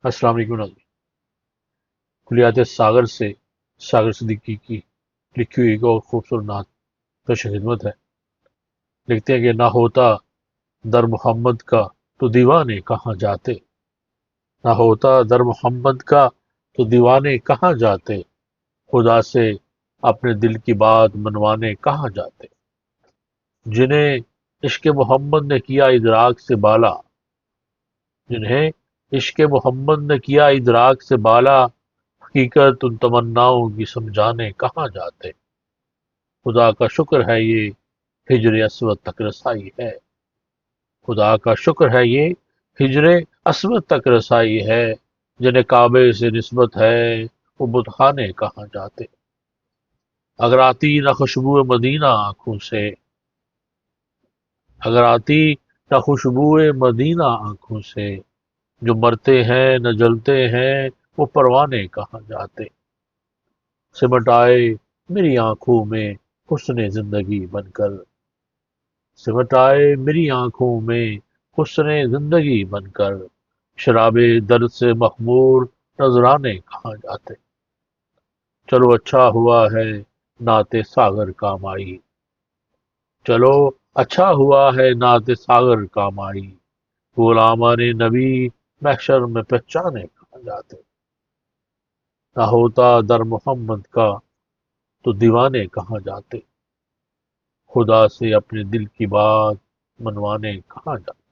السلام علیکم ناظرین۔ کلیات ساغر سے ساغر صدیقی کی لکھی ہوئی ایک اور خوبصورت نعت پیش خدمت ہے۔ لکھتے ہیں کہ نہ ہوتا در محمد کا تو دیوانے کہاں جاتے، نہ ہوتا در محمد کا تو دیوانے کہاں جاتے، خدا سے اپنے دل کی بات منوانے کہاں جاتے۔ جنہیں عشق محمد نے کیا ادراک سے بالا، جنہیں عشق محمد نے کیا ادراک سے بالا، حقیقت ان تمناؤں کی سمجھانے کہاں جاتے۔ خدا کا شکر ہے یہ ہجر اسود تک رسائی ہے، خدا کا شکر ہے یہ ہجر اسود تک رسائی ہے، جنہیں کعبے سے نسبت ہے وہ بتخانے کہاں جاتے۔ اگر آتی نہ خوشبو مدینہ آنکھوں سے، اگر آتی نہ خوشبو مدینہ آنکھوں سے، جو مرتے ہیں نہ جلتے ہیں وہ پروانے کہاں جاتے۔ سمٹ آئے میری آنکھوں میں حسن زندگی بن کر، سمٹ آئے میری آنکھوں میں حسن زندگی بن کر، شراب درد سے مخمور نذرانے کہاں جاتے۔ چلو اچھا ہوا ہے نعت ساغر کام آئی، چلو اچھا ہوا ہے نعت ساغر کام آئی، غلامان نبی محشر میں پہچانے کہاں جاتے۔ نہ ہوتا در محمد کا تو دیوانے کہاں جاتے، خدا سے اپنے دل کی بات منوانے کہاں جاتے۔